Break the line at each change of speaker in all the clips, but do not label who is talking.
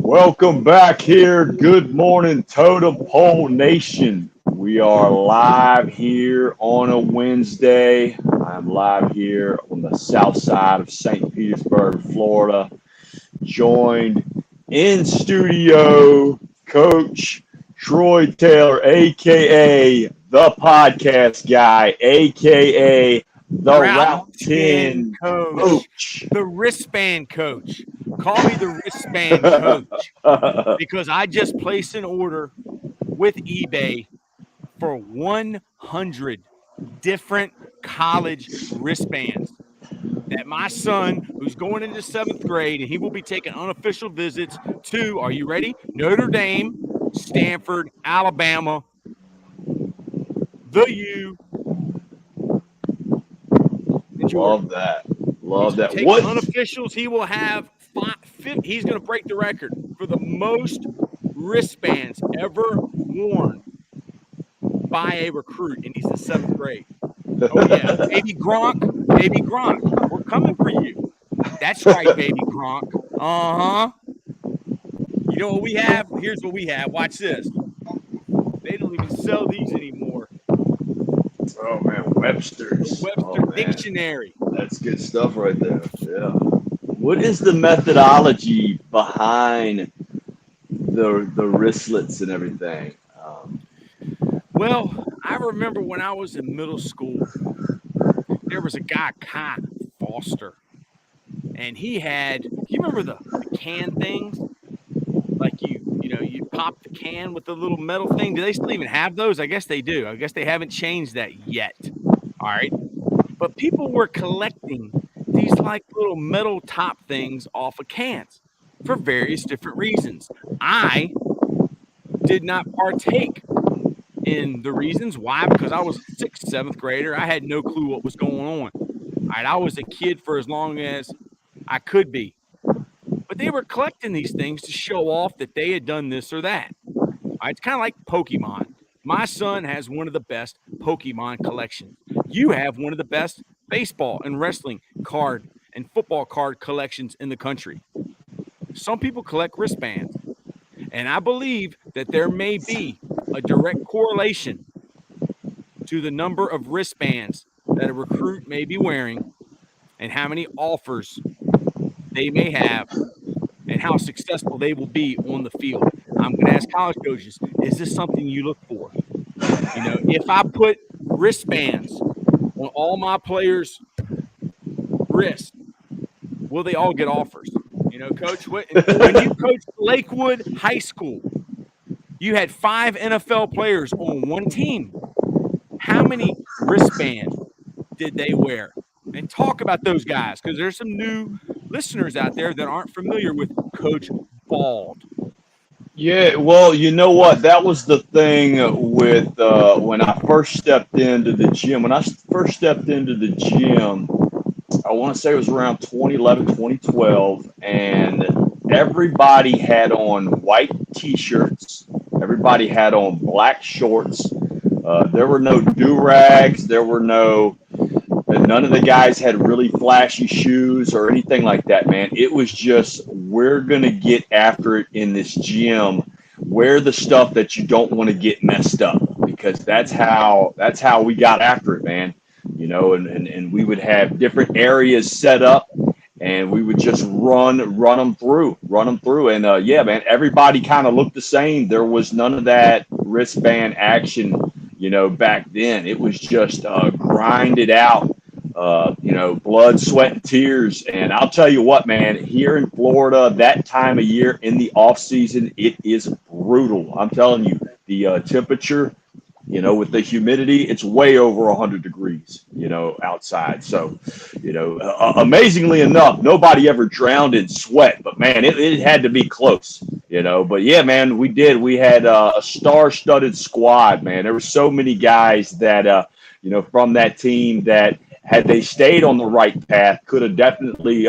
Welcome back here. Good morning, Totem Pole Nation. We are live here on a Wednesday. I'm live here on the south side of Saint Petersburg, Florida. Joined in studio, Coach Troy Taylor, a.k.a. the podcast guy, a.k.a. the Route 10 coach.
The wristband coach. Call me the wristband coach because I just placed an order with eBay for 100 different college wristbands that my son, who's going into 7th grade, and he will be taking unofficial visits to, are you ready? Notre Dame, Stanford, Alabama, the U.
Love that. Love that.
What unofficials he will have? He's going to break the record for the most wristbands ever worn by a recruit, and he's in 7th grade. Oh yeah, baby Gronk, we're coming for you. That's right, baby Gronk. You know what we have? Here's what we have. Watch this. They don't even sell these anymore.
Oh man, Webster's.
The Webster Dictionary.
That's good stuff right there. Yeah. What is the methodology behind the wristlets and everything?
Well, I remember when I was in middle school, there was a guy, Kai Foster, and he had. Do you remember the can things? Like you pop the can with the little metal thing. Do they still even have those? I guess they do. I guess they haven't changed that yet. All right. But people were collecting these like little metal top things off of cans for various different reasons. I did not partake in the reasons. Why? Because I was a 6th, 7th grader. I had no clue what was going on. All right. I was a kid for as long as I could be. But they were collecting these things to show off that they had done this or that. All right, it's kind of like Pokemon. My son has one of the best Pokemon collections. You have one of the best baseball and wrestling card and football card collections in the country. Some people collect wristbands. And I believe that there may be a direct correlation to the number of wristbands that a recruit may be wearing and how many offers they may have and how successful they will be on the field. I'm going to ask college coaches, is this something you look for? If I put wristbands on all my players' wrists, will they all get offers? Coach, when you coached Lakewood High School, you had 5 NFL players on one team. How many wristbands did they wear? And talk about those guys, because there's some new listeners out there that aren't familiar with Coach Bald.
Yeah, well, you know what? That was the thing with when I first stepped into the gym. When I first stepped into the gym, I want to say it was around 2011, 2012, and everybody had on white T-shirts. Everybody had on black shorts. There were no do-rags. There were none of the guys had really flashy shoes or anything like that, man. It was just, we're going to get after it in this gym. Wear the stuff that you don't want to get messed up, because that's how we got after it, man. And we would have different areas set up, and we would just run them through. And yeah, man, everybody kind of looked the same. There was none of that wristband action, back then. It was just grind it out. Blood, sweat, and tears. And I'll tell you what, man, here in Florida, that time of year in the off season, it is brutal. I'm telling you, the temperature, with the humidity, it's way over 100 degrees, outside. So, amazingly enough, nobody ever drowned in sweat, but man, it had to be close, but yeah, man, we had a star-studded squad, man. There were so many guys that, from that team that, had they stayed on the right path, could have definitely,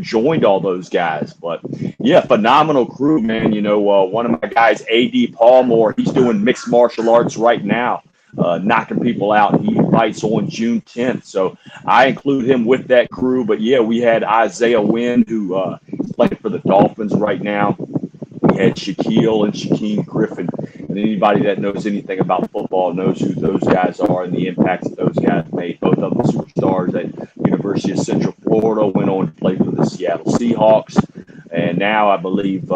joined all those guys. But, yeah, phenomenal crew, man. One of my guys, A.D. Paulmore, he's doing mixed martial arts right now, knocking people out. He fights on June 10th. So I include him with that crew. But, yeah, we had Isaiah Wynn, who is playing for the Dolphins right now. had Shaquille and Shaquem Griffin. And anybody that knows anything about football knows who those guys are and the impacts that those guys made. Both of them superstars at University of Central Florida, went on to play for the Seattle Seahawks. And now I believe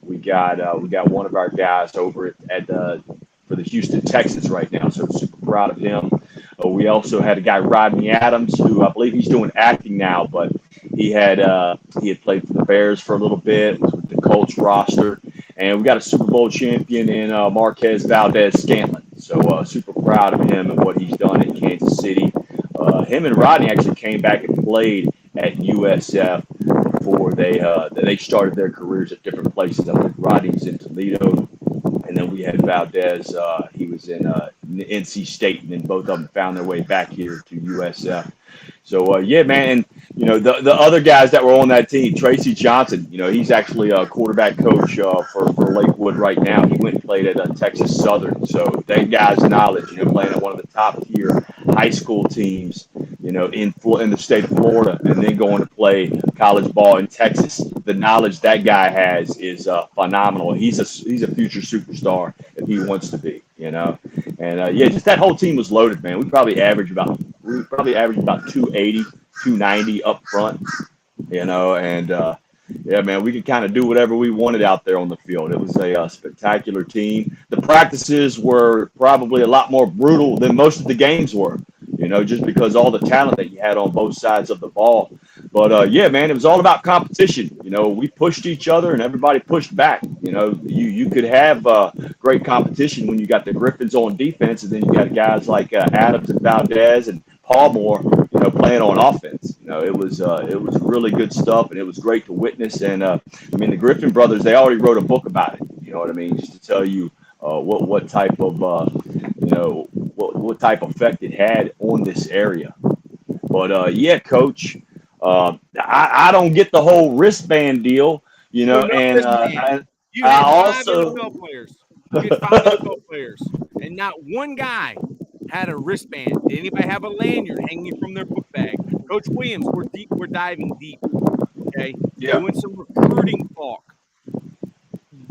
we got one of our guys over at for the Houston Texans right now. So super proud of him. We also had a guy, Rodney Adams, who I believe he's doing acting now, but he had played for the Bears for a little bit, was with the Colts roster, and we got a Super Bowl champion in Marquez Valdez-Scantling. So super proud of him and what he's done in Kansas City. Him and Rodney actually came back and played at USF before they started their careers at different places. I think Rodney's in Toledo, and then we had Valdez. He was in NC State, and then both of them found their way back here to USF. So, yeah, man, and, the other guys that were on that team, Tracy Johnson, he's actually a quarterback coach for Lakewood right now. He went and played at Texas Southern. So that guy's knowledge, playing at one of the top-tier high school teams, in the state of Florida, and then going to play college ball in Texas. The knowledge that guy has is phenomenal. He's a future superstar if he wants to be, And yeah, just that whole team was loaded, man. We probably averaged about 280, 290 up front, and yeah, man, we could kind of do whatever we wanted out there on the field. It was a spectacular team. The practices were probably a lot more brutal than most of the games were, just because all the talent that you had on both sides of the ball. But, yeah, man, it was all about competition. We pushed each other and everybody pushed back. You could have great competition when you got the Griffins on defense, and then you got guys like Adams and Valdez and Palmore, playing on offense. It was really good stuff, and it was great to witness. And the Griffin brothers, they already wrote a book about it. You know what I mean? Just to tell you what type of what type of effect it had on this area. But yeah, Coach, I don't get the whole wristband deal. And
you
I
had
also
five NFL players. You had five NFL players, and not one guy had a wristband. Did anybody have a lanyard hanging from their book bag? Coach Williams, we're deep. We're diving deep. Okay,
Yeah.
Doing some recruiting talk.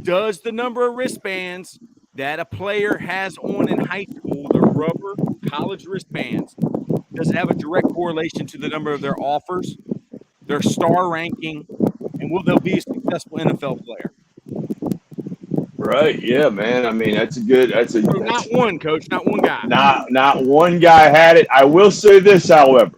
Does the number of wristbands that a player has on in high school, the rubber college wristbands, does it have a direct correlation to the number of their offers, their star ranking, and will they be a successful NFL player?
Right, yeah, man.
Not one, Coach, not one guy.
Not one guy had it. I will say this, however,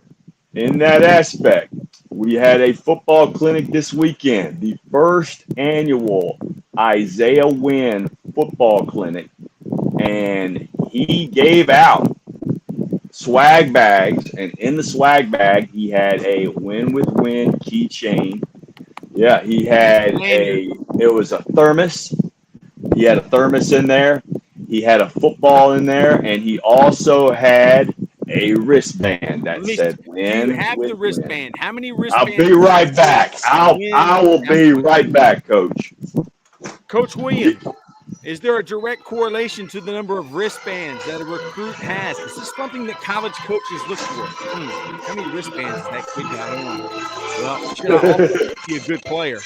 in that aspect, we had a football clinic this weekend, the first annual Isaiah Wynn football clinic, and he gave out swag bags, and in the swag bag, he had a Win with Win keychain. Yeah, he had it was a thermos. He had a thermos in there. He had a football in there, and he also had a wristband that said "Win."
You have the wristband.
Win.
How many wristbands?
I'll be right back. I will be right back, Coach.
Coach Williams, is there a direct correlation to the number of wristbands that a recruit has? Is this something that college coaches look for? How many wristbands is that kid got on? Well, should I also be a good player?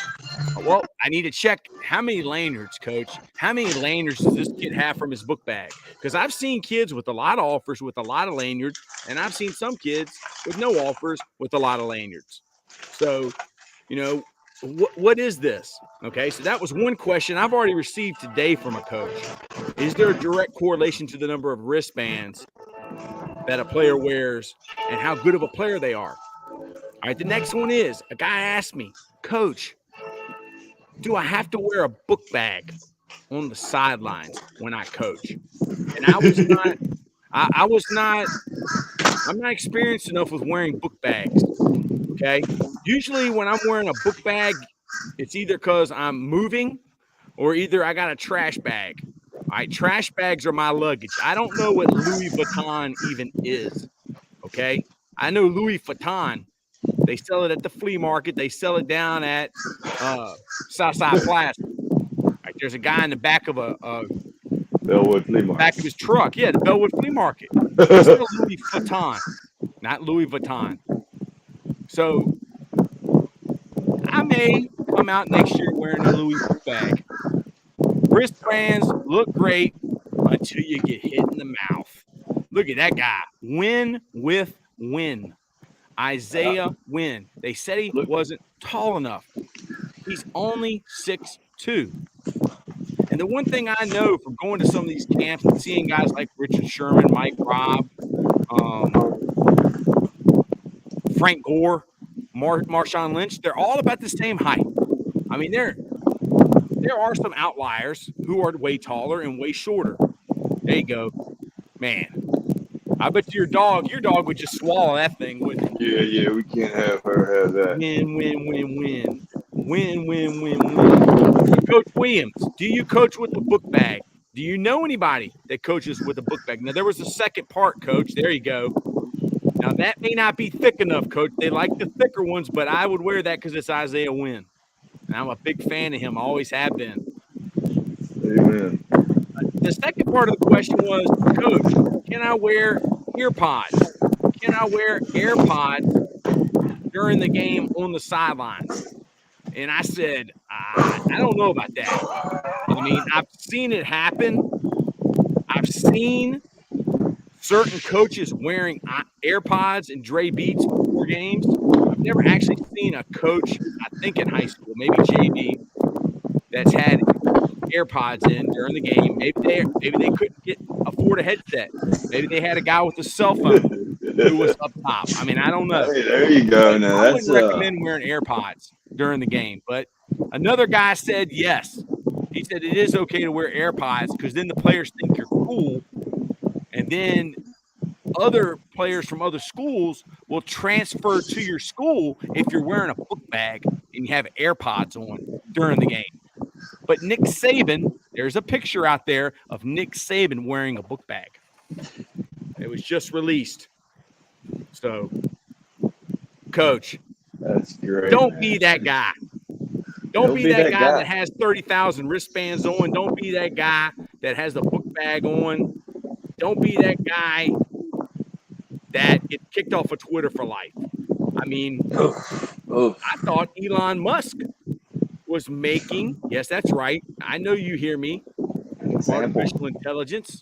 Well, I need to check how many lanyards, Coach. How many lanyards does this kid have from his book bag? Because I've seen kids with a lot of offers with a lot of lanyards, and I've seen some kids with no offers with a lot of lanyards. So, what is this? Okay, so that was one question I've already received today from a coach. Is there a direct correlation to the number of wristbands that a player wears and how good of a player they are? All right, the next one is a guy asked me, Coach, do I have to wear a book bag on the sidelines when I coach? And I'm not experienced enough with wearing book bags. Okay. Usually when I'm wearing a book bag, it's either because I'm moving or either I got a trash bag. All right. Trash bags are my luggage. I don't know what Louis Vuitton even is. Okay. I know Louis Vuitton. They sell it at the flea market. They sell it down at Southside Plaza. Right, there's a guy in the back of
Bellwood Flea Market.
Back of his truck. Yeah, the Bellwood Flea Market. They sell Louis Vuitton, not Louis Vuitton. So I may come out next year wearing a Louis bag. wristbands look great until you get hit in the mouth. Look at that guy. Win with win. Isaiah Wynn. They said he wasn't tall enough. He's only 6'2". And the one thing I know from going to some of these camps and seeing guys like Richard Sherman, Mike Robb, Frank Gore, Marshawn Lynch, they're all about the same height. I mean, there are some outliers who are way taller and way shorter. There you go. Man, I bet your dog would just swallow that thing, wouldn't it?
Yeah, we can't have her have that.
Win, win, win, win. Win, win, win, win. Coach Williams, do you coach with a book bag? Do you know anybody that coaches with a book bag? Now, there was a second part, Coach. There you go. Now, that may not be thick enough, Coach. They like the thicker ones, but I would wear that because it's Isaiah Wynn. And I'm a big fan of him. I always have been.
Amen.
The second part of the question was, Coach, can I wear ear pods? Can I wear AirPods during the game on the sidelines? And I said, I don't know about that. I mean, I've seen it happen. I've seen certain coaches wearing AirPods and Dre Beats before games. I've never actually seen a coach, I think in high school, maybe JV, that's had AirPods in during the game. Maybe they couldn't afford a headset. Maybe they had a guy with a cell phone who was up top. I mean, I don't know.
Hey, there you go. Now
I wouldn't recommend wearing AirPods during the game. But another guy said yes. He said it is okay to wear AirPods because then the players think you're cool, and then other players from other schools will transfer to your school if you're wearing a book bag and you have AirPods on during the game. But Nick Saban, there's a picture out there of Nick Saban wearing a book bag. It was just released. So, Coach,
that's great.
Don't be that guy. Don't be that guy that has 30,000 wristbands on. Don't be that guy that has the book bag on. Don't be that guy that gets kicked off of Twitter for life. I mean, I thought Elon Musk was making, yes, that's right. I know you hear me. Artificial intelligence.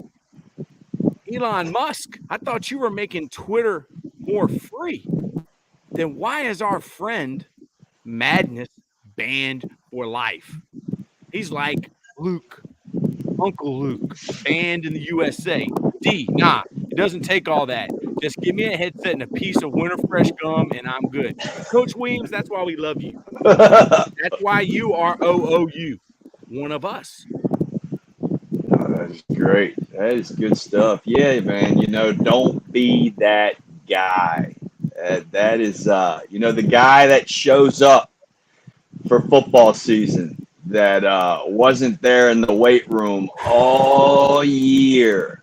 Elon Musk, I thought you were making Twitter more free. Then why is our friend Madness banned for life? He's like Luke, Uncle Luke, banned in the USA. Nah, it doesn't take all that. Just give me a headset and a piece of Winter Fresh gum, and I'm good. Coach Williams, that's why we love you. That's why you are OOU, one of us.
Oh, that is great. That is good stuff. Yeah, man. Don't be that guy. That is, the guy that shows up for football season that wasn't there in the weight room all year.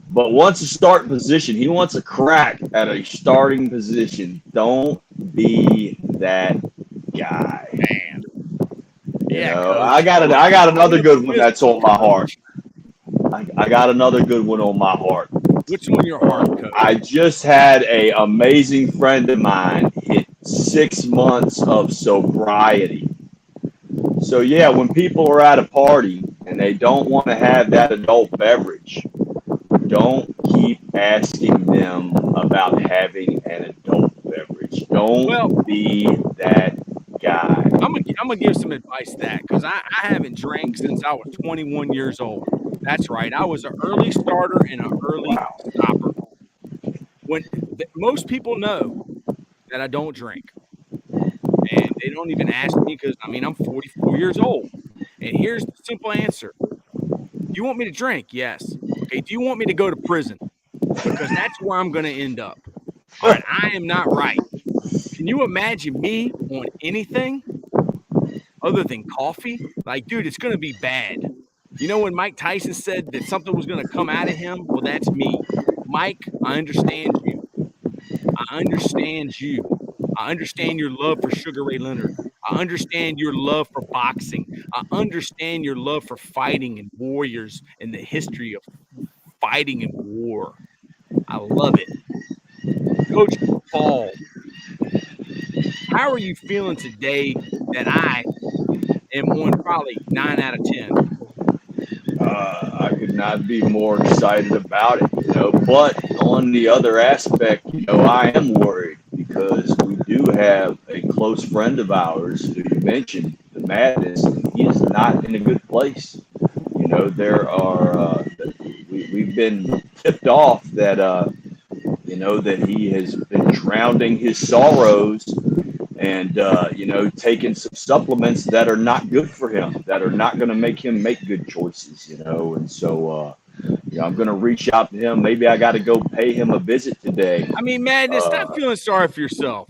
But wants a starting position. He wants a crack at a starting position. Don't be that guy.
Man. Yeah,
I got another good one that's on my heart. I got another good one on my heart.
What's on your heart, Coach?
I just had a amazing friend of mine hit 6 months of sobriety. So yeah, when people are at a party and they don't want to have that adult beverage, don't keep asking them about having an adult beverage. Don't be that guy.
I'm gonna give some advice to that because I haven't drank since I was 21 years old. That's right. I was an early starter and an early stopper. Most people know that I don't drink, and they don't even ask me because I'm 44 years old. And here's the simple answer: you want me to drink? Yes. Okay. Do you want me to go to prison? Because that's where I'm going to end up. All right. I am not right. Can you imagine me on anything other than coffee? Like, dude, it's going to be bad. You know when Mike Tyson said that something was going to come out of him? Well, that's me. Mike, I understand you. I understand you. I understand your love for Sugar Ray Leonard. I understand your love for boxing. I understand your love for fighting and warriors and the history of fighting and war. I love it. Coach Paul, how are you feeling today that I am on probably 9 out of 10?
I could not be more excited about it, But on the other aspect, I am worried because we do have a close friend of ours who you mentioned, the Madness, and he is not in a good place. There are we've been tipped off that that he has been drowning his sorrows and taking some supplements that are not good for him, that are not going to make him make good choices, and so I'm going to reach out to him. Maybe I got to go pay him a visit today.
I mean, Madness, stop feeling sorry for yourself.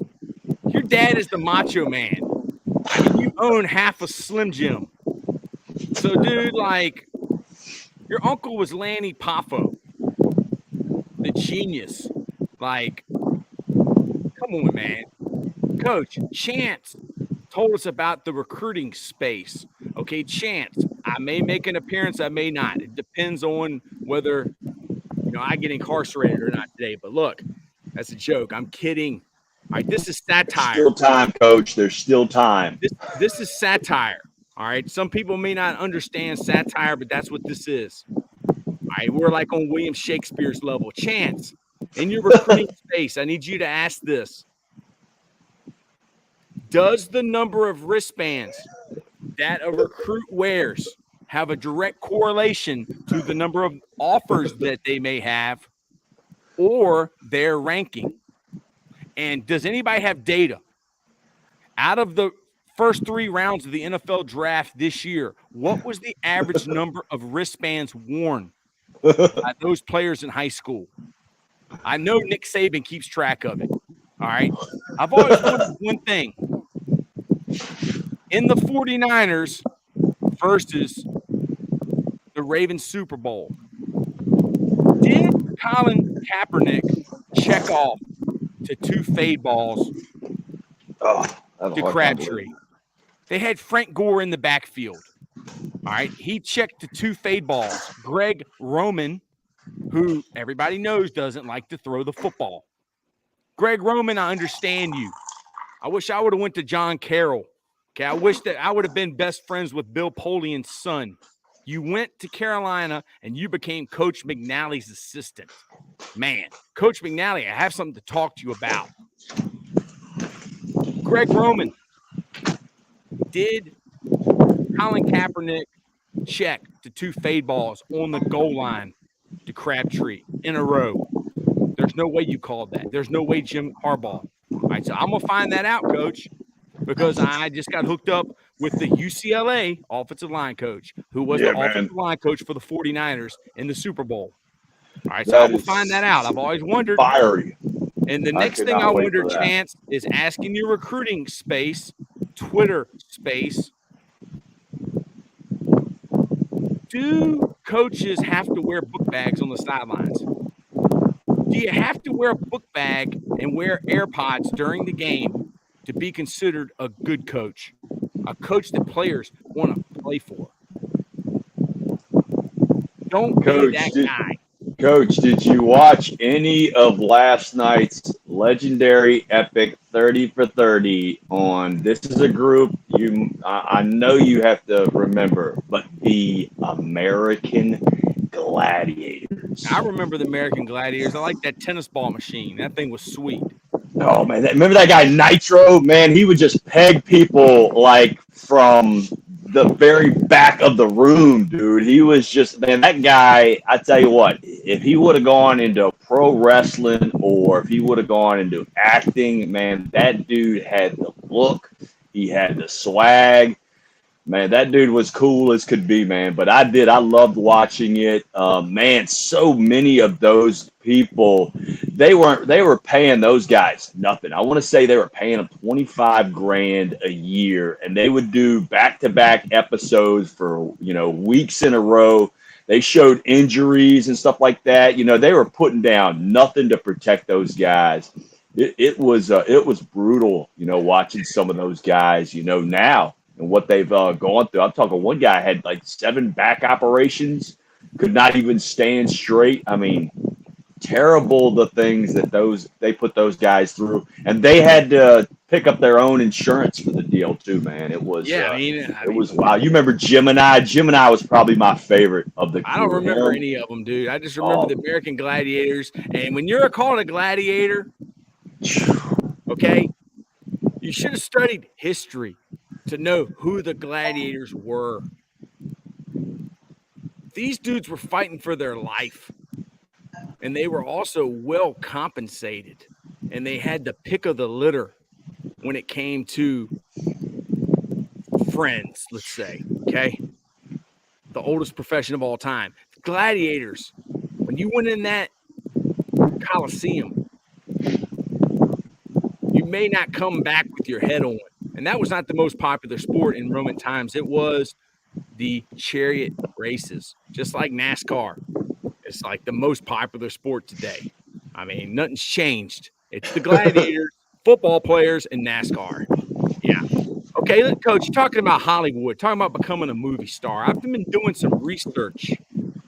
Your dad is the Macho Man, and you own half a Slim Jim. So, dude, like, your uncle was Lanny Poffo, the genius. Like, come on, man. Coach, Chance told us about the recruiting space. Okay, Chance, I may make an appearance, I may not. It depends on whether, I get incarcerated or not today. But look, that's a joke. I'm kidding. All right, this is satire.
Still time, Coach. There's still time.
This is satire. All right, some people may not understand satire, but that's what this is. All right, we're like on William Shakespeare's level. Chance, in your recruiting space, I need you to ask this. Does the number of wristbands that a recruit wears have a direct correlation to the number of offers that they may have or their ranking? And does anybody have data? Out of the first 3 rounds of the NFL draft this year, what was the average number of wristbands worn by those players in high school? I know Nick Saban keeps track of it. All right. I've always wondered one thing. In the 49ers versus the Ravens Super Bowl, did Colin Kaepernick check off to 2 fade balls to Crabtree? They had Frank Gore in the backfield. All right. He checked to 2 fade balls. Greg Roman, who everybody knows doesn't like to throw the football. Greg Roman, I understand you. I wish I would have went to John Carroll. Okay, I wish that I would have been best friends with Bill Polian's son. You went to Carolina and you became Coach McNally's assistant. Man, Coach McNally, I have something to talk to you about. Greg Roman, did Colin Kaepernick check to 2 fade balls on the goal line to Crabtree in a row? There's no way you called that. There's no way Jim Harbaugh. All right, so I'm going to find that out, Coach, because I just got hooked up with the UCLA offensive line coach, who was the offensive line coach for the 49ers in the Super Bowl. All right, so I will find that out. I've always wondered.
Fiery.
And the next thing I wonder, Chance, is asking your recruiting space, Twitter space, do coaches have to wear book bags on the sidelines? Do you have to wear a book bag and wear AirPods during the game to be considered a good coach, a coach that players want to play for? Don't be that guy.
Coach, did you watch any of last night's legendary epic 30 for 30 on, this is a group I know you have to remember, but the American Gladiators?
I remember the American Gladiators. I like that tennis ball machine. That thing was sweet.
Oh, man. Remember that guy Nitro? Man, he would just peg people like from the very back of the room, dude. He was just, man, that guy, I tell you what, if he would have gone into pro wrestling or if he would have gone into acting, man, that dude had the look. He had the swag. Man, that dude was cool as could be, man. But I loved watching it. Man, so many of those people, they were paying those guys nothing. I want to say they were paying them $25,000 a year, and they would do back-to-back episodes for, weeks in a row. They showed injuries and stuff like that. They were putting down nothing to protect those guys. It was brutal, watching some of those guys, now. And what they've gone through. I'm talking one guy had like 7 back operations, could not even stand straight. I mean, terrible the things that they put those guys through. And they had to pick up their own insurance for the deal too, man. It was
it
was wow. You remember Gemini? Gemini was probably my favorite of the crew.
I don't remember any of them, dude. I just remember the American Gladiators. And when you're called a gladiator, okay, you should have studied history to know who the gladiators were. These dudes were fighting for their life, and they were also well compensated, and they had the pick of the litter when it came to friends, let's say, okay? The oldest profession of all time. Gladiators, when you went in that Coliseum, you may not come back with your head on. And that was not the most popular sport in Roman times. It was the chariot races, just like NASCAR. It's like the most popular sport today. I mean, nothing's changed. It's the gladiators, football players, and NASCAR. Yeah. Okay, Coach, you're talking about Hollywood, talking about becoming a movie star. I've been doing some research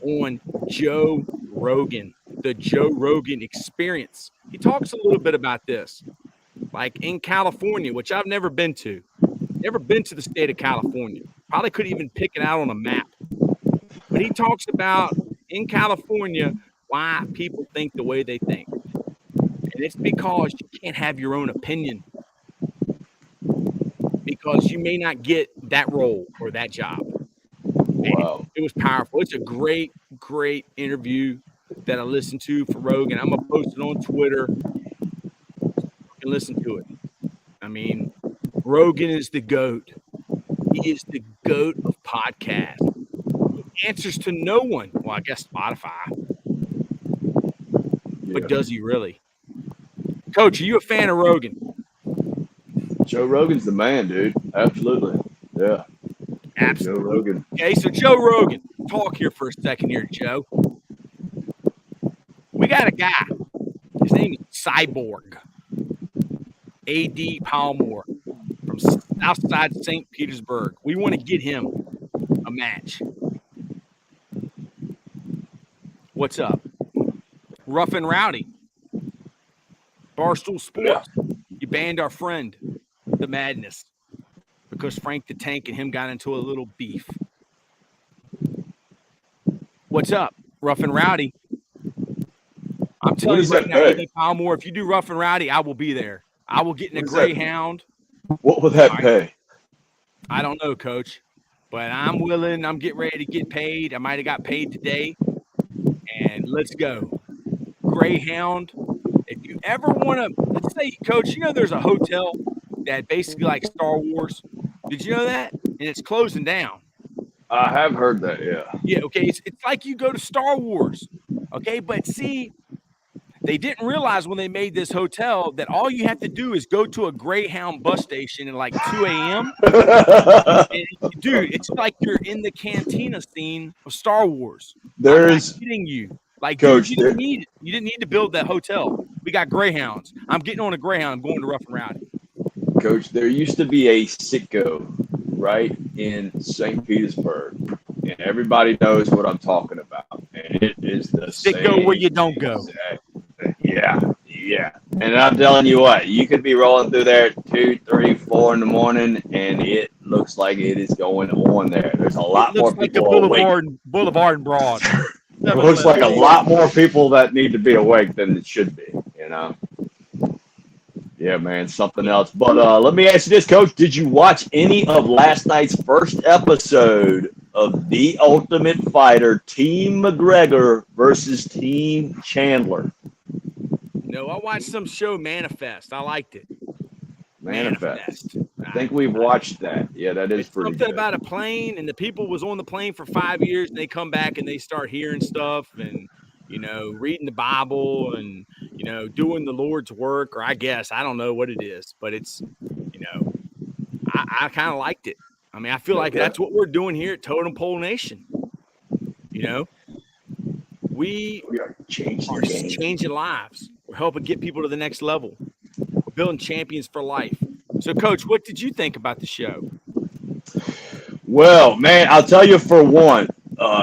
on Joe Rogan, the Joe Rogan experience. He talks a little bit about this, like in California, which I've never been to. Never been to the state of California. Probably couldn't even pick it out on a map. But he talks about in California why people think the way they think. And it's because you can't have your own opinion, because you may not get that role or that job.
Wow.
And it was powerful. It's a great, great interview that I listened to for Rogan. I'm going to post it on Twitter and listen to it. I mean, Rogan is the GOAT. He is the GOAT of podcasts. He answers to no one. Well, I guess Spotify. But does he really? Coach, are you a fan of Rogan?
Joe Rogan's the man, dude. Absolutely. Yeah.
Absolutely.
Joe Rogan.
Okay, so Joe Rogan. Talk here for a second here, Joe. We got a guy. His name is Cyborg. A.D. Palmore from Southside Saint Petersburg. We want to get him a match. What's up? Rough and Rowdy. Barstool Sports. Yeah. You banned our friend, The Madness, because Frank the Tank and him got into a little beef. What's up? Rough and Rowdy. I'm telling you right now, A.D. Palmore, if you do Rough and Rowdy, I will be there. I will get in a Greyhound.
What will that pay?
I don't know, Coach, but I'm willing. I'm getting ready to get paid. I might have got paid today, and let's go. Greyhound. If you ever want to, let's say, Coach, you know there's a hotel that basically like Star Wars. Did you know that? And it's closing down.
I have heard that, yeah.
Yeah, okay. It's like you go to Star Wars, okay? But see, they didn't realize when they made this hotel that all you have to do is go to a Greyhound bus station at like 2 a.m. Dude, it's like you're in the cantina scene of Star Wars.
There's
I'm not kidding you. Like,
Coach,
dude, you didn't need to build that hotel. We got Greyhounds. I'm getting on a Greyhound. I'm going to Rough and Rowdy.
Coach, there used to be a Sitco right in Saint Petersburg, and everybody knows what I'm talking about. And it is the
Sitco where you don't go.
Yeah. And I'm telling you what, you could be rolling through there at 2, 3, 4 in the morning, and it looks like it is going on there. There's a lot more people awake.
Boulevard and Broad.
It looks like a lot more people that need to be awake than it should be, you know. Yeah, man, something else. But let me ask you this, Coach. Did you watch any of last night's first episode of The Ultimate Fighter, Team McGregor versus Team Chandler?
No, I watched some show, Manifest. I liked it.
Manifest. I think we've watched that. Yeah, that is pretty
something
good.
About a plane, and the people was on the plane for 5 years, and they come back and they start hearing stuff and, you know, reading the Bible and, you know, doing the Lord's work, or I guess, I don't know what it is, but it's, you know, I kind of liked it. I mean, I feel like that's what we're doing here at Totem Pole Nation. You know, we are changing lives. We're helping get people to the next level. We're building champions for life. So, Coach, what did you think about the show?
Well, man, I'll tell you for one,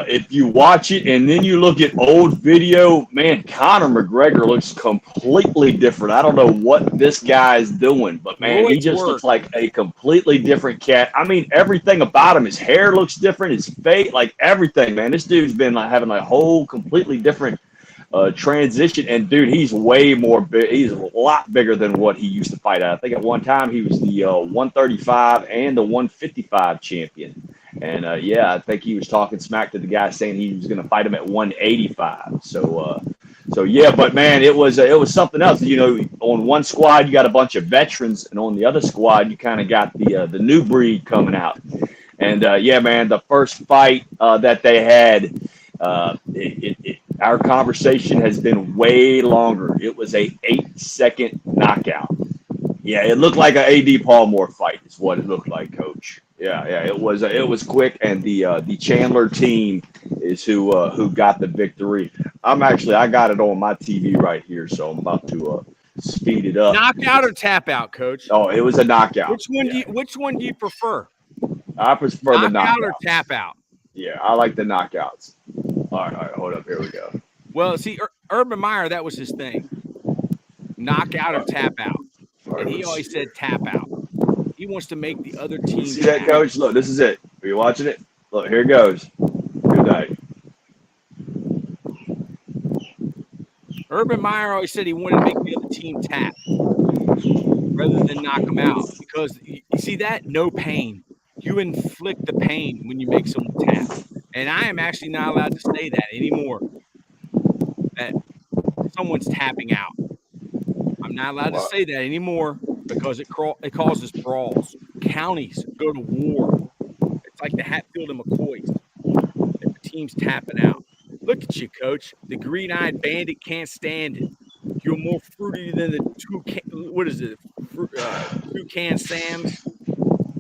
if you watch it and then you look at old video, man, Conor McGregor looks completely different. I don't know what this guy is doing, but man, he
Roy's
just
work.
looks like a completely different cat. I mean, everything about him, his hair looks different, his face, like everything, man. This dude's been like having a whole completely different transition. And dude, he's way more big. He's a lot bigger than what he used to fight at. I think at one time he was the 135 and the 155 champion. And yeah, I think he was talking smack to the guy saying he was going to fight him at 185. So yeah, but man, it was something else. You know, on one squad you got a bunch of veterans, and on the other squad you kind of got the new breed coming out. And yeah, man, the first fight that they had, our conversation has been way longer. It was a 8-second knockout. Yeah, it looked like an AD Palmore fight. Is what it looked like, Coach. Yeah, it was quick, and the Chandler team is who got the victory. I got it on my TV right here, so I'm about to speed it up.
Knockout or tap out, Coach?
Oh, it was a knockout.
Which one do you prefer?
I prefer the knockout
or tap out.
Yeah, I like the knockouts. All right, hold up. Here we go.
Well, see, Urban Meyer, that was his thing. Knockout or tap out. And he always said tap out. He wants to make the other team.
See that, Coach? Look, this is it. Are you watching it? Look, here it goes. Good night.
Urban Meyer always said he wanted to make the other team tap rather than knock them out. Because, you see that? No pain. You inflict the pain when you make someone tap. And I am actually not allowed to say that anymore. That someone's tapping out. I'm not allowed to say that anymore because it causes brawls. Counties go to war. It's like the Hatfield and McCoys. If the team's tapping out. Look at you, Coach. The green-eyed bandit can't stand it. You're more fruity than the two-can Sams.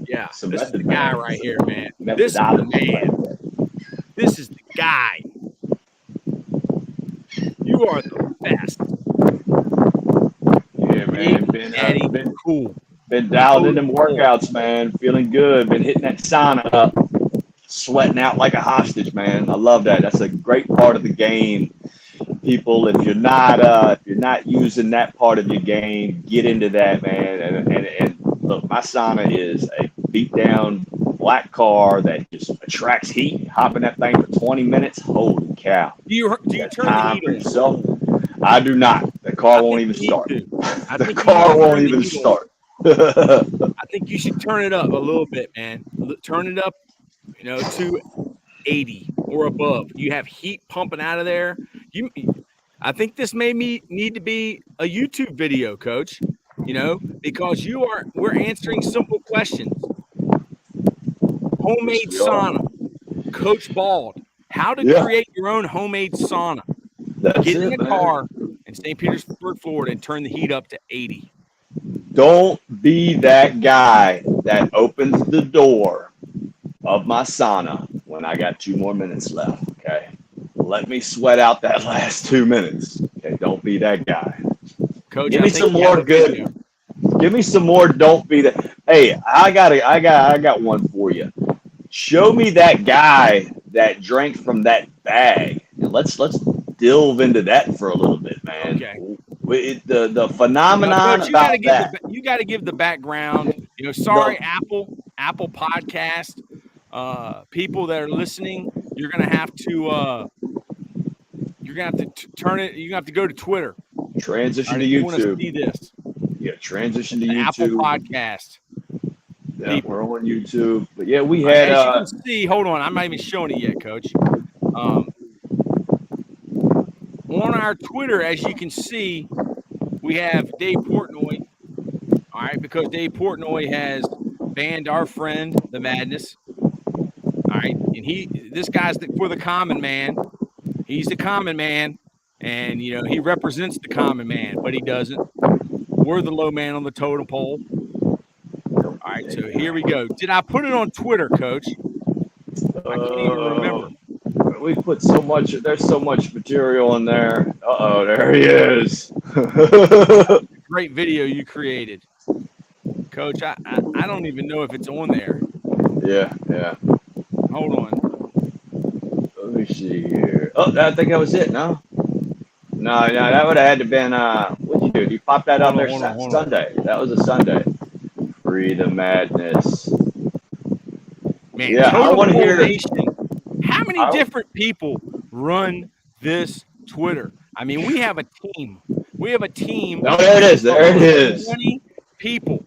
Yeah, this is the guy right here, man. This is the man. This is the guy. You are the best.
Yeah, man. Been dialed in them workouts, man. Feeling good. Been hitting that sauna up. Sweating out like a hostage, man. I love that. That's a great part of the game. People, if you're not using that part of your game, get into that, man. And look, my sauna is a beat down black car that just attracts heat. Hop in that thing for 20 minutes. Holy cow.
Do you turn the heat on?
I do not. The car won't even start. The car won't even start.
I think you should turn it up a little bit, man. Turn it up, to 80 or above. You have heat pumping out of there. I think this may need to be a YouTube video, Coach. Because we're answering simple questions. Homemade sauna. Coach Bald. How to create your own homemade sauna. Get in the car in Saint Petersburg, Florida, and turn the heat up to 80.
Don't be that guy that opens the door of my sauna when I got 2 more minutes left, okay? Let me sweat out that last 2 minutes. Okay, don't be that guy.
Coach,
give me some more good. Give me some more. Don't be that. Hey, I got one for you. Show me that guy that drank from that bag, and let's delve into that for a little bit, man.
Okay.
The phenomenon about that.
You got to give the background. Sorry, Apple Podcast people that are listening. You're gonna have to turn it. You're gonna have to go to Twitter.
Transition to YouTube.
You want to see this?
Yeah, transition to YouTube.
Apple Podcast.
Yeah, we're on YouTube. But yeah, we had.
As you can see, hold on, I'm not even showing it yet, Coach. On our Twitter, as you can see, we have Dave Portnoy. All right, because Dave Portnoy has banned our friend, the Madness. All right, and this guy's for the common man. He's the common man, and he represents the common man, but he doesn't. We're the low man on the totem pole. All right, so here we go. Did I put it on Twitter, Coach? I can't even remember.
We put so much. There's so much material in there. There he is.
Great video you created, Coach. I don't even know if it's on there.
Yeah.
Hold on.
me see here. Oh, I think that was it. No, that would have had to been. What'd you do? You popped that out there
Hold on.
Sunday. That was a Sunday. Freedom Madness.
Man,
Yeah, I
Totem
want to
Pole
hear.
Nation. How many different people run this Twitter? I mean, we have a team. We have a team.
Oh, there it is. There it is.
20 people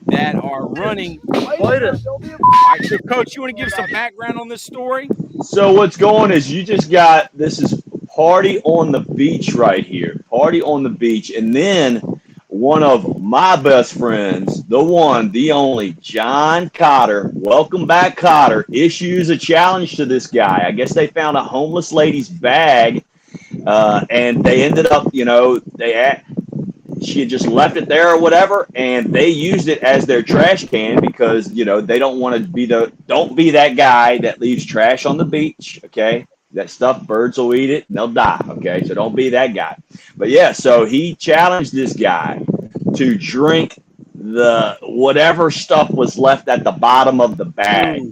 that are running. All right, so, Coach, you want to give some background on this story?
So what's going is you just got this is party on the beach right here. Party on the beach, and then one of my best friends, the one, the only, John Cotter. Welcome back, Cotter. Issues a challenge to this guy. I guess they found a homeless lady's bag, and they ended up, she had just left it there or whatever, and they used it as their trash can because they don't want to be don't be that guy that leaves trash on the beach. Okay, that stuff, birds will eat it and they'll die. Okay, so don't be that guy. But yeah, so he challenged this guy to drink the whatever stuff was left at the bottom of the bag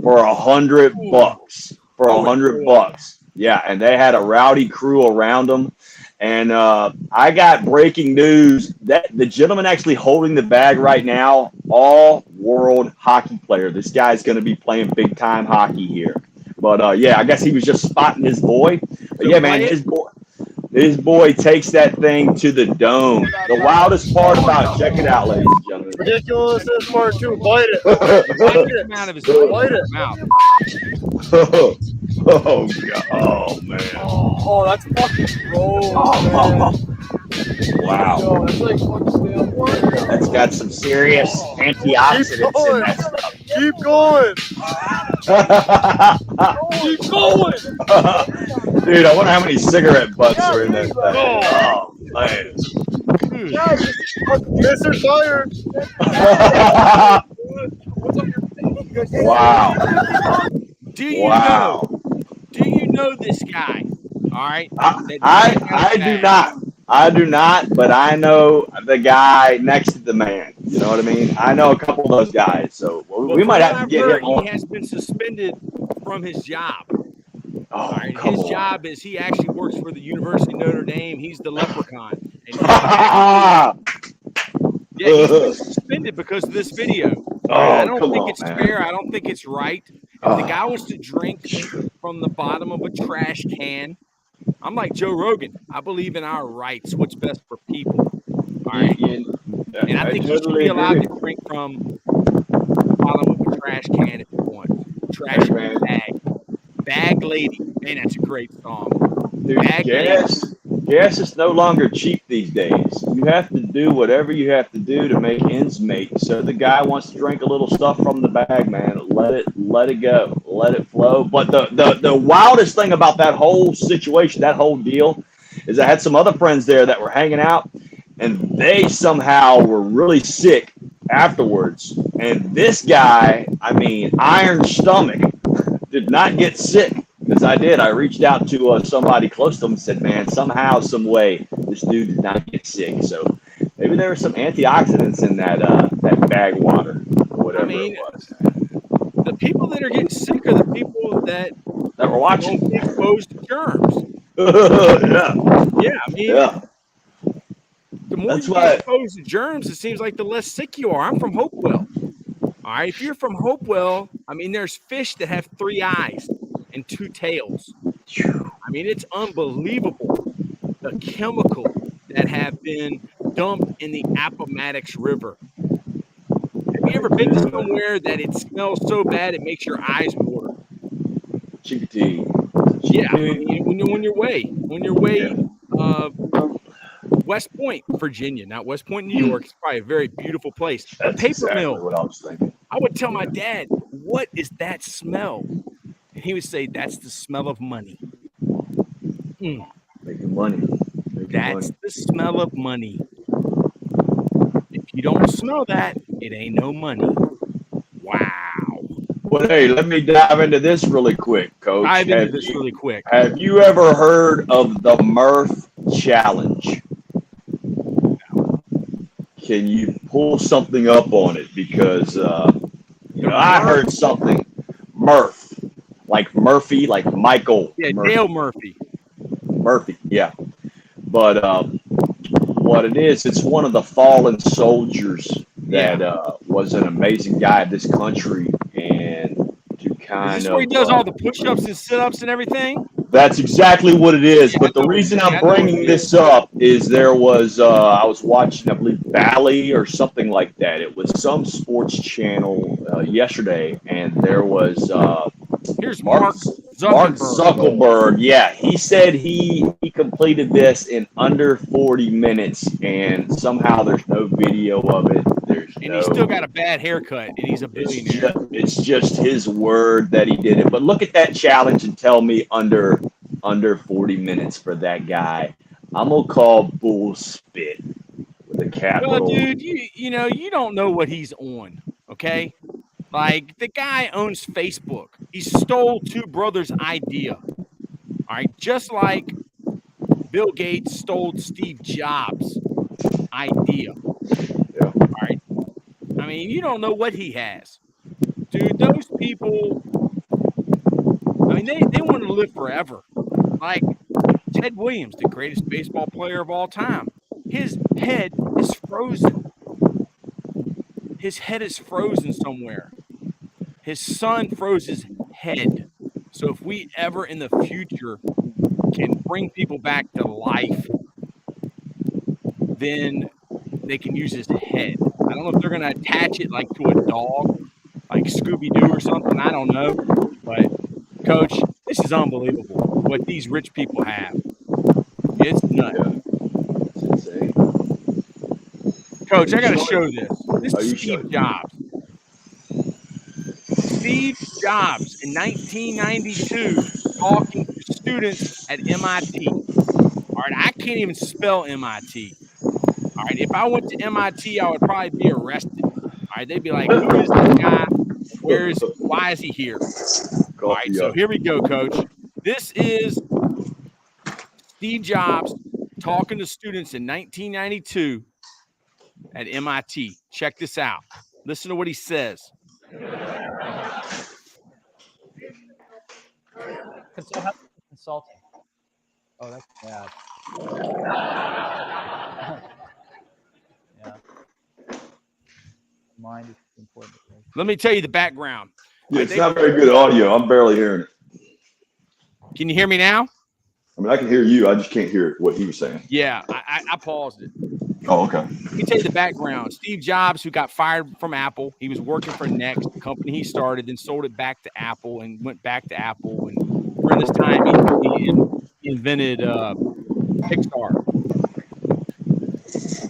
for $100. For $100. Yeah, and they had a rowdy crew around them. And I got breaking news that the gentleman actually holding the bag right now, all-world hockey player. This guy's going to be playing big-time hockey here. But, yeah, I guess he was just spotting his boy. But, yeah, man, his boy takes that thing to the dome. The wildest part about it, check it out, ladies and gentlemen.
Ridiculous this part, too. Bite it.
Bite it. Mouth.
Oh, God. Oh, man.
Oh, that's fucking gross, man.
Wow.
Yo, that's like fucking stale water.
That's got some serious antioxidants in that stuff.
Keep going. Keep going.
Dude, I wonder how many cigarette butts are in that thing. Oh, man.
Mr. Tired.
Wow.
Do you know this guy? All right.
I do not. I do not, but I know the guy next to the man. You know what I mean? I know a couple of those guys, so we might have to get him on.
He has been suspended from his job.
Oh,
all right.
His
job is he actually works for the University of Notre Dame. He's the leprechaun. And he's been suspended because of this video. I don't think it's fair. I don't think it's right. If the guy wants to drink from the bottom of a trash can, I'm like Joe Rogan. I believe in our rights, what's best for people. All right. And I think he should be allowed to drink from the bottom of a trash can if he wants. Trash bag. Bag Lady. Man, that's a great song.
Dude, gas is no longer cheap these days. You have to do whatever you have to do to make ends meet. So the guy wants to drink a little stuff from the bag, man. Let it go. Let it flow. But the wildest thing about that whole situation, that whole deal, is I had some other friends there that were hanging out, and they somehow were really sick afterwards. And this guy, I mean, iron stomach, did not get sick. Because I did. I reached out to somebody close to him and said, man, somehow, some way, this dude did not get sick. So maybe there were some antioxidants in that bag water or whatever it was.
The people that are getting sick are the people that
were watching.
Don't get exposed to germs.
Yeah.
The more you get exposed to germs, it seems like the less sick you are. I'm from Hopewell. All right. If you're from Hopewell, I mean, there's fish that have 3 eyes and 2 tails. I mean, it's unbelievable the chemicals that have been dumped in the Appomattox River. Have you ever been to somewhere that it smells so bad it makes your eyes water?
Chickadee.
Yeah, I mean, when you're way West Point, Virginia, not West Point, New York. It's probably a very beautiful place.
That's
a paper
exactly
mill.
What I was thinking.
I would tell my dad, "What is that smell?" And he would say, "That's the smell of money."
Making money.
That's the smell of money. If you don't smell that, it ain't no money. Wow.
Well, hey, let me dive into this really quick, Coach. Have you ever heard of the Murph Challenge? Can you pull something up on it? Because I heard something. Murph. like Murphy, like Michael.
Yeah,
Murphy.
Dale Murphy.
Murphy, yeah. But what it is, it's one of the fallen soldiers that was an amazing guy of this country, and to
Is
kind
this where he
of
does all the push-ups and sit-ups and everything?
that's exactly what it is.
Yeah,
But
I
the
know
reason
what-
I'm
I know what
bringing
it
this up is there was I was watching, I believe, Bally or something like that. It was some sports channel yesterday, and there was
Here's
Mark
Mark Zuckerberg.
Zuckerberg. Yeah, he said he completed this in under 40 minutes, and somehow there's no video of it.
And he's still got a bad haircut, and he's a billionaire.
It's just his word that he did it. But look at that challenge and tell me under 40 minutes for that guy. I'm gonna call bull spit with a capital.
Well, dude, you know, you don't know what he's on, okay? Like, the guy owns Facebook. He stole two brothers' idea. All right, just like Bill Gates stole Steve Jobs' idea.
Yeah.
All right. I mean, you don't know what he has. Dude, those people, I mean, they want to live forever. Like Ted Williams, the greatest baseball player of all time. His head is frozen. His head is frozen somewhere. His son froze his head. So if we ever in the future can bring people back to life, then they can use his head. I don't know if they're going to attach it like to a dog, like Scooby-Doo or something. I don't know. But, Coach, this is unbelievable what these rich people have. It's nuts.
Yeah. It's insane.
Coach, I got to show this. This
Oh,
is
you
Steve
show it.
Jobs. Steve Jobs in 1992 talking to students at MIT. All right, I can't even spell MIT. All right, if I went to MIT, I would probably be arrested. All right, they'd be like, "Who is this guy? Why is he here?" All right, so here we go, Coach. This is Steve Jobs talking to students in 1992 at MIT. Check this out. Listen to what he says.
Consulting. Oh, that's bad. Yeah. Mind is important.
Let me tell you the background.
Yeah, it's not very good audio. I'm barely hearing it.
Can you hear me now?
I mean, I can hear you. I just can't hear what he was saying.
Yeah, I paused it.
Oh, okay.
Let me tell you the background. Steve Jobs, who got fired from Apple, he was working for Next, the company he started, then sold it back to Apple and went back to Apple. And during this time, he invented Pixar.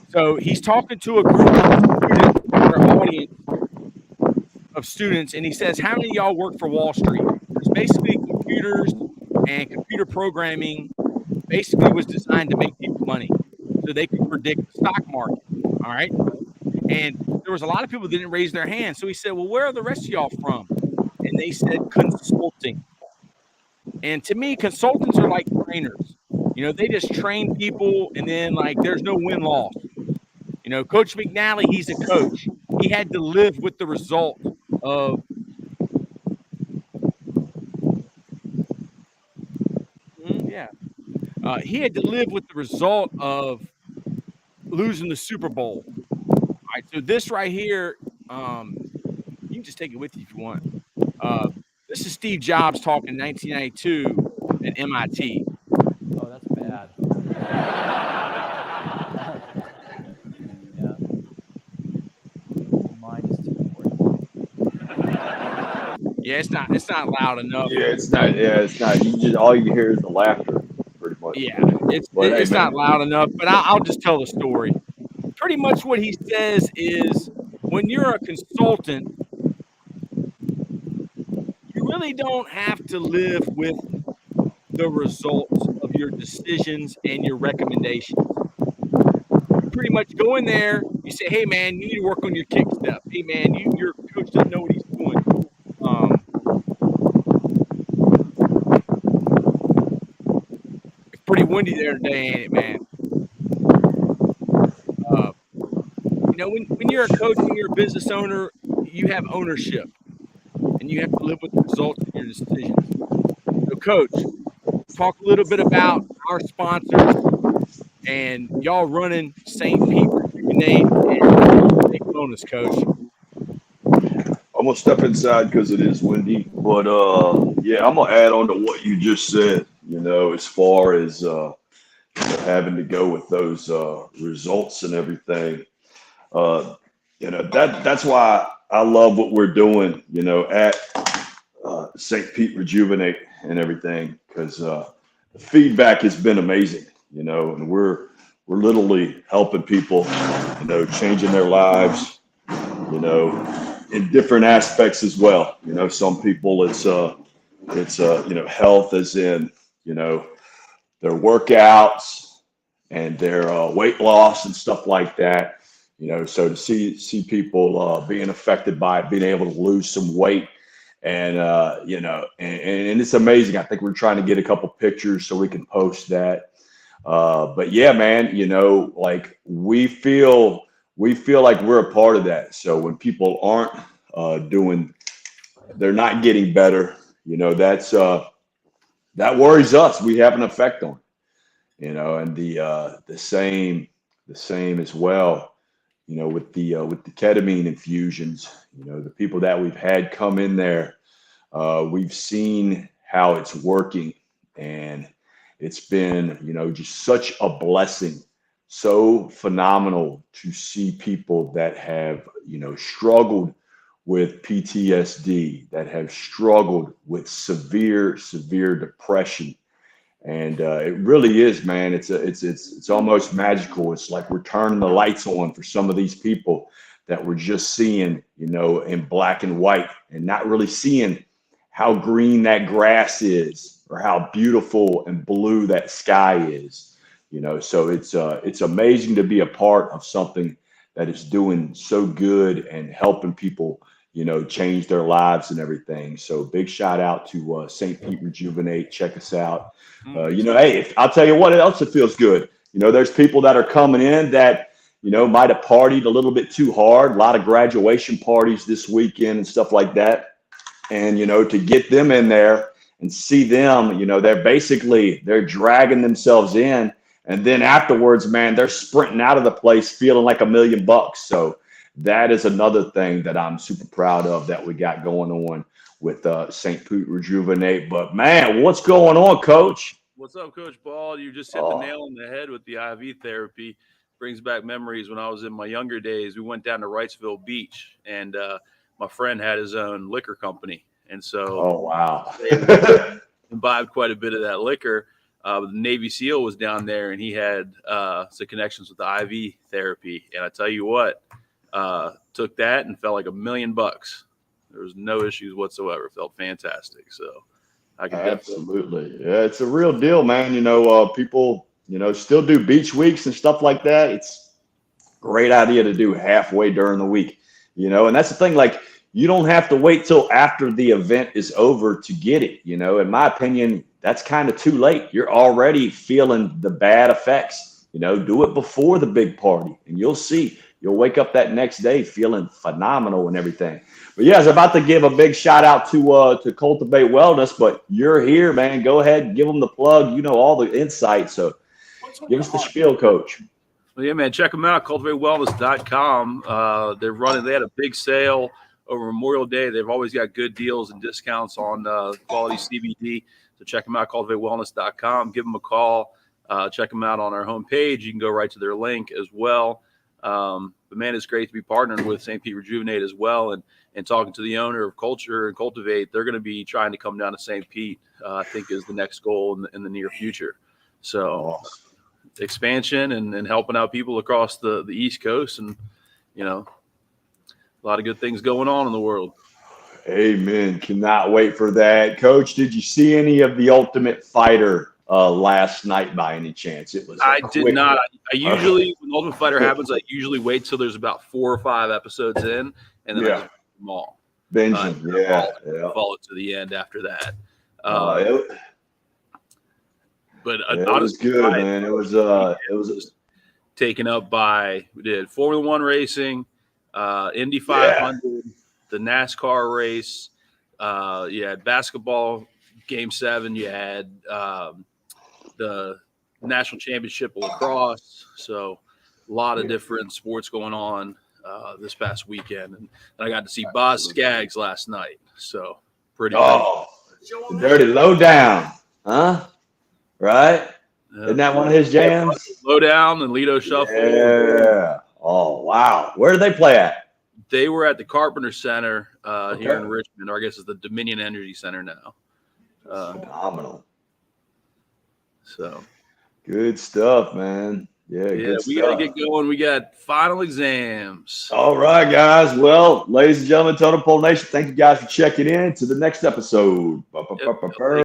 So he's talking to a group of students, or audience of students, and he says, "How many of y'all work for Wall Street?" There's basically computers and computer programming basically was designed to make people money so they could predict the stock market. All right. And there was a lot of people that didn't raise their hand. So he said, "Well, where are the rest of y'all from?" And they said, "Consulting." And to me, consultants are like trainers. You know, they just train people and then like there's no win-loss. You know, Coach McNally, he's a coach. He had to live with the result of he had to live with the result of losing the Super Bowl. All right, so this right here, you can just take it with you if you want. This is Steve Jobs talking in 1992 at MIT.
Oh, that's bad. Yeah. Mind is too important.
Yeah, it's not loud enough.
Yeah, it's not. Yeah, it's not. You just all you hear is the laughter, pretty much.
Yeah, it's not loud enough. But I'll just tell the story. Pretty much what he says is, when you're a consultant, you really don't have to live with the results of your decisions and your recommendations. You pretty much go in there, you say, "Hey man, you need to work on your kick step. Hey man, your coach doesn't know what he's doing." It's pretty windy there today, ain't it, man? You know, when you're a coach and you're a business owner, you have ownership. And and you have to live with the results of your decisions. So, Coach, talk a little bit about our sponsors and y'all running Saint Pete Rejuvenate and Big Bonus, Coach.
I'm gonna step inside because it is windy, but yeah, I'm gonna add on to what you just said. As far as having to go with those results and everything. That's why I love what we're doing. At Saint Pete Rejuvenate and everything, because the feedback has been amazing. And we're literally helping people. Changing their lives. In different aspects as well. Some people it's health, as in their workouts and their weight loss and stuff like that. So to see people being affected by it, being able to lose some weight, and and it's amazing. I think we're trying to get a couple pictures so we can post that. But yeah, man, like we feel like we're a part of that. So when people aren't they're not getting better, that's that worries us. We have an effect on it, and the same as well, with the ketamine infusions, the people that we've had come in there, we've seen how it's working, and it's been, just such a blessing, so phenomenal to see people that have, struggled with PTSD, that have struggled with severe depression. And it really is, man. It's almost magical. It's like we're turning the lights on for some of these people that we're just seeing, in black and white, and not really seeing how green that grass is or how beautiful and blue that sky is. So it's amazing to be a part of something that is doing so good and helping people, change their lives and everything. So big shout out to St. Pete Rejuvenate. Check us out. Hey, I'll tell you what else, it feels good. There's people that are coming in that, might have partied a little bit too hard. A lot of graduation parties this weekend and stuff like that. And, to get them in there and see them, they're dragging themselves in. And then afterwards, man, they're sprinting out of the place feeling like $1 million. So that is another thing that I'm super proud of that we got going on with St. Pete Rejuvenate. But man, what's going on, Coach?
What's up, Coach Ball? You just hit the nail on the head with the IV therapy. Brings back memories when I was in my younger days. We went down to Wrightsville Beach, and my friend had his own liquor company. And so
oh, wow.
they imbibed quite a bit of that liquor. The Navy SEAL was down there, and he had some connections with the IV therapy. And I tell you what, took that and felt like $1 million. There was no issues whatsoever. Felt fantastic. So I can
absolutely. Yeah, it's a real deal, man. People, still do beach weeks and stuff like that. It's a great idea to do halfway during the week, and that's the thing. Like, you don't have to wait till after the event is over to get it. In my opinion, that's kind of too late. You're already feeling the bad effects. Do it before the big party, and you'll see. You'll wake up that next day feeling phenomenal and everything. But yeah, I was about to give a big shout out to Cultivate Wellness, but you're here, man. Go ahead and give them the plug. All the insight. So give us the spiel, Coach.
Well, yeah, man, check them out, cultivatewellness.com. They had a big sale over Memorial Day. They've always got good deals and discounts on quality CBD. So check them out, cultivatewellness.com. Give them a call. Check them out on our homepage. You can go right to their link as well. But man, it's great to be partnering with St. Pete Rejuvenate as well, and talking to the owner of Culture and Cultivate. They're going to be trying to come down to St. Pete, I think is the next goal in the near future. So expansion and helping out people across the East Coast, and a lot of good things going on in the world.
Amen. Cannot wait for that. Coach, did you see any of The Ultimate Fighter last night by any chance?
I did not. I usually, when Ultimate Fighter happens, I usually wait till there's about 4 or 5 episodes in, and then I just watch them all.
Binge
follow to the end after that. But
it was good, man. It was
taken up by, we did Formula One racing, Indy 500, the NASCAR race, You had basketball, Game 7. You had the national championship of lacrosse. So a lot of different sports going on this past weekend. And I got to see Boz Skaggs last night. So pretty
Oh, the Dirty Lowdown, huh? Right? Isn't that one of his jams?
Lowdown and Lido Shuffle.
Yeah. Oh, wow. Where do they play at?
They were at the Carpenter Center here in Richmond, or I guess it's the Dominion Energy Center now.
Phenomenal.
So
good stuff, man. Yeah, good
we
stuff.
got to get going. We got final exams.
All right, guys. Well, ladies and gentlemen, Totem Pole Nation, thank you guys for checking in. To the next episode.
Yep.